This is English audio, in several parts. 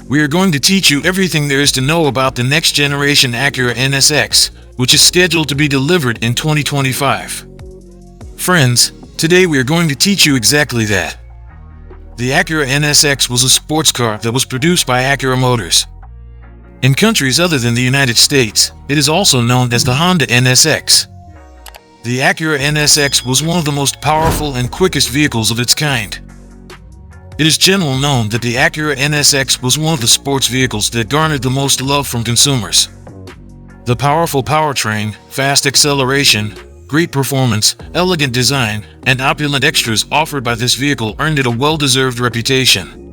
we are going to teach you everything there is to know about the next generation Acura NSX, which is scheduled to be delivered in 2025. Friends, today we are going to teach you exactly that. The Acura NSX was a sports car that was produced by Acura Motors. In countries other than the United States, it is also known as the Honda NSX. The Acura NSX was one of the most powerful and quickest vehicles of its kind. It is generally known that the Acura NSX was one of the sports vehicles that garnered the most love from consumers. The powerful powertrain, fast acceleration, great performance, elegant design, and opulent extras offered by this vehicle earned it a well-deserved reputation.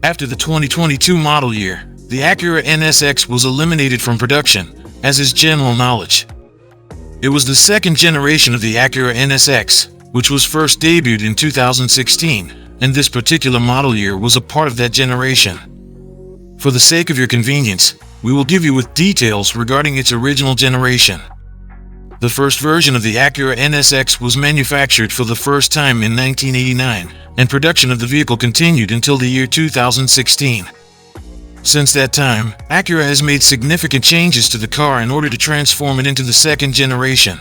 After the 2022 model year, the Acura NSX was eliminated from production, as is general knowledge. It was the second generation of the Acura NSX, which was first debuted in 2016, and this particular model year was a part of that generation. For the sake of your convenience, we will give you with details regarding its original generation. The first version of the Acura NSX was manufactured for the first time in 1989, and production of the vehicle continued until the year 2016. Since that time, Acura has made significant changes to the car in order to transform it into the second generation.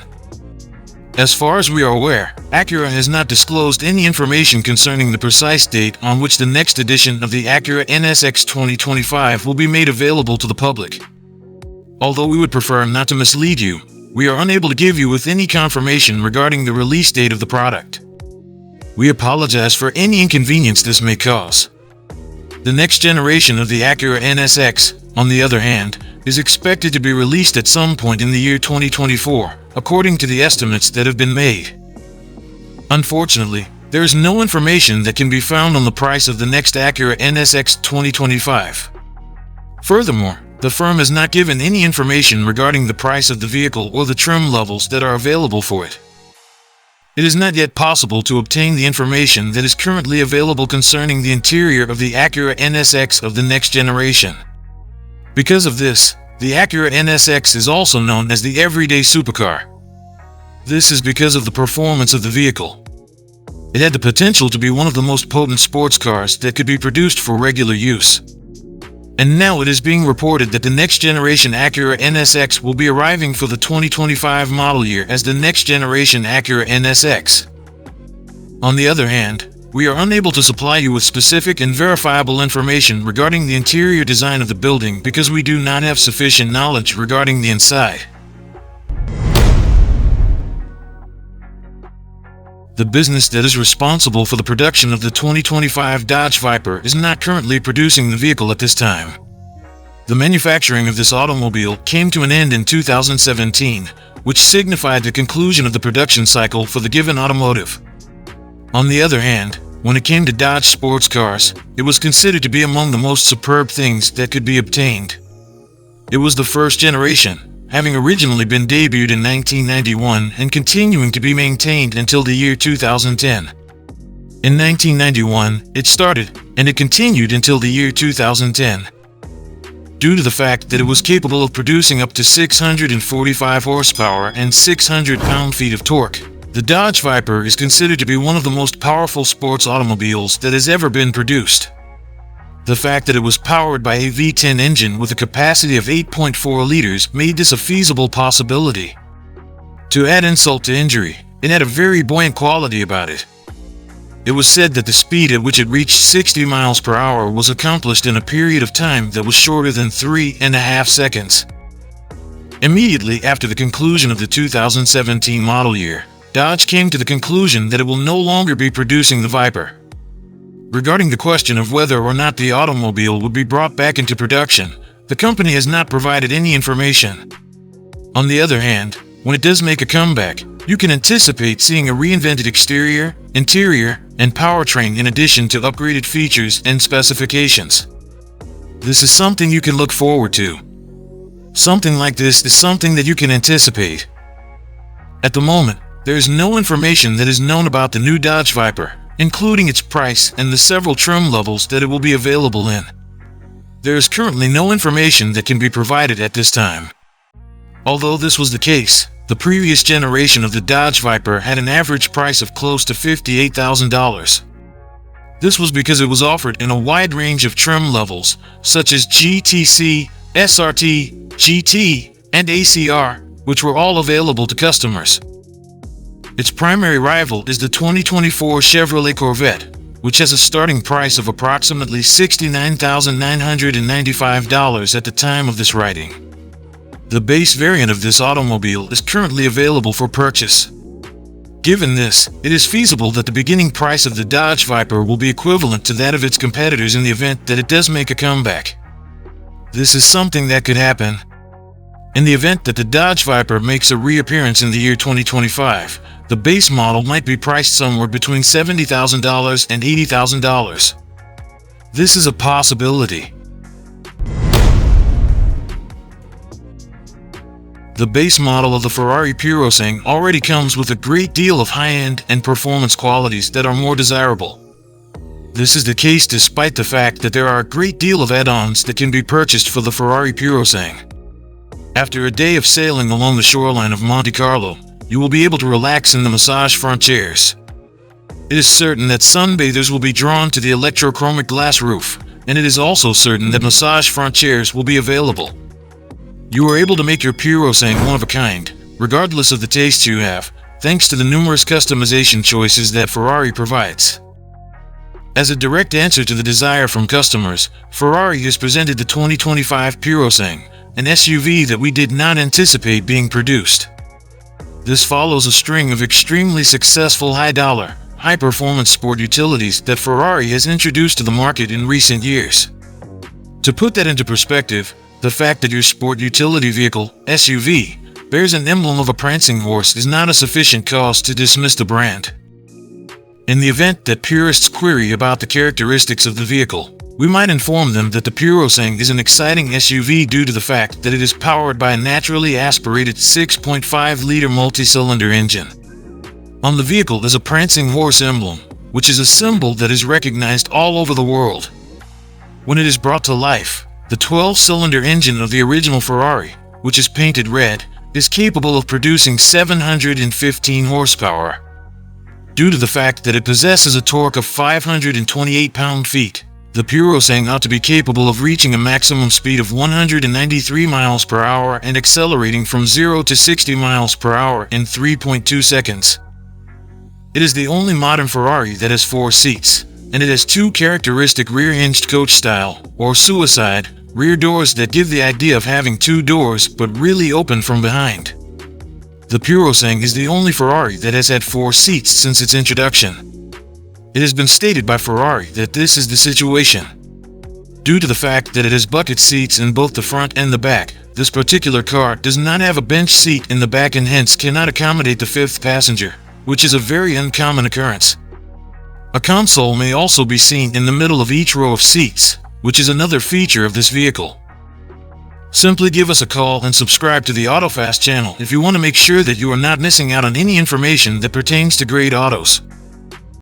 As far as we are aware, Acura has not disclosed any information concerning the precise date on which the next edition of the Acura NSX 2025 will be made available to the public. Although we would prefer not to mislead you, we are unable to give you with any confirmation regarding the release date of the product. We apologize for any inconvenience this may cause. The next generation of the Acura NSX, on the other hand, is expected to be released at some point in the year 2024, according to the estimates that have been made. Unfortunately, there is no information that can be found on the price of the next Acura NSX 2025. Furthermore, the firm has not given any information regarding the price of the vehicle or the trim levels that are available for it. It is not yet possible to obtain the information that is currently available concerning the interior of the Acura NSX of the next generation. Because of this, the Acura NSX is also known as the everyday supercar. This is because of the performance of the vehicle. It had the potential to be one of the most potent sports cars that could be produced for regular use. And now it is being reported that the next generation Acura NSX will be arriving for the 2025 model year as the next generation Acura NSX. On the other hand, we are unable to supply you with specific and verifiable information regarding the interior design of the building because we do not have sufficient knowledge regarding the inside. The business that is responsible for the production of the 2025 Dodge Viper is not currently producing the vehicle at this time. The manufacturing of this automobile came to an end in 2017, which signified the conclusion of the production cycle for the given automotive. On the other hand, when it came to Dodge sports cars, it was considered to be among the most superb things that could be obtained. It was the first generation, having originally been debuted in 1991 and continuing to be maintained until the year 2010. In 1991, it started, and it continued until the year 2010. Due to the fact that it was capable of producing up to 645 horsepower and 600 pound-feet of torque, the Dodge Viper is considered to be one of the most powerful sports automobiles that has ever been produced. The fact that it was powered by a V10 engine with a capacity of 8.4 liters made this a feasible possibility. To add insult to injury, it had a very buoyant quality about it. It was said that the speed at which it reached 60 miles per hour was accomplished in a period of time that was shorter than 3.5 seconds. Immediately after the conclusion of the 2017 model year, Dodge came to the conclusion that it will no longer be producing the Viper. Regarding the question of whether or not the automobile would be brought back into production, the company has not provided any information. On the other hand, when it does make a comeback, you can anticipate seeing a reinvented exterior, interior, and powertrain in addition to upgraded features and specifications. This is something you can look forward to. Something like this is something that you can anticipate. At the moment, there is no information that is known about the new Dodge Viper, including its price and the several trim levels that it will be available in. There is currently no information that can be provided at this time. Although this was the case, the previous generation of the Dodge Viper had an average price of close to $58,000. This was because it was offered in a wide range of trim levels, such as GTC, SRT, GT, and ACR, which were all available to customers. Its primary rival is the 2024 Chevrolet Corvette, which has a starting price of approximately $69,995 at the time of this writing. The base variant of this automobile is currently available for purchase. Given this, it is feasible that the beginning price of the Dodge Viper will be equivalent to that of its competitors in the event that it does make a comeback. This is something that could happen. In the event that the Dodge Viper makes a reappearance in the year 2025, the base model might be priced somewhere between $70,000 and $80,000. This is a possibility. The base model of the Ferrari Purosangue already comes with a great deal of high-end and performance qualities that are more desirable. This is the case despite the fact that there are a great deal of add-ons that can be purchased for the Ferrari Purosangue. After a day of sailing along the shoreline of Monte Carlo, you will be able to relax in the massage front chairs. It is certain that sunbathers will be drawn to the electrochromic glass roof, and it is also certain that massage front chairs will be available. You are able to make your Purosangue one of a kind, regardless of the taste you have, thanks to the numerous customization choices that Ferrari provides. As a direct answer to the desire from customers, Ferrari has presented the 2025 Purosangue, an SUV that we did not anticipate being produced. This follows a string of extremely successful high-dollar, high-performance sport utilities that Ferrari has introduced to the market in recent years. To put that into perspective, the fact that your sport utility vehicle, SUV, bears an emblem of a prancing horse is not a sufficient cause to dismiss the brand. In the event that purists query about the characteristics of the vehicle, we might inform them that the Purosangue is an exciting SUV due to the fact that it is powered by a naturally aspirated 6.5-liter multi-cylinder engine. On the vehicle is a prancing horse emblem, which is a symbol that is recognized all over the world. When it is brought to life, the 12-cylinder engine of the original Ferrari, which is painted red, is capable of producing 715 horsepower. Due to the fact that it possesses a torque of 528 pound-feet, the Purosangue ought to be capable of reaching a maximum speed of 193 miles per hour and accelerating from 0 to 60 miles per hour in 3.2 seconds. It is the only modern Ferrari that has 4 seats, and it has 2 characteristic rear-hinged coach-style, or suicide, rear doors that give the idea of having 2 doors but really open from behind. The Purosangue is the only Ferrari that has had 4 seats since its introduction. It has been stated by Ferrari that this is the situation. Due to the fact that it has bucket seats in both the front and the back, this particular car does not have a bench seat in the back and hence cannot accommodate the 5th passenger, which is a very uncommon occurrence. A console may also be seen in the middle of each row of seats, which is another feature of this vehicle. Simply give us a call and subscribe to the AutoFast channel if you want to make sure that you are not missing out on any information that pertains to great autos.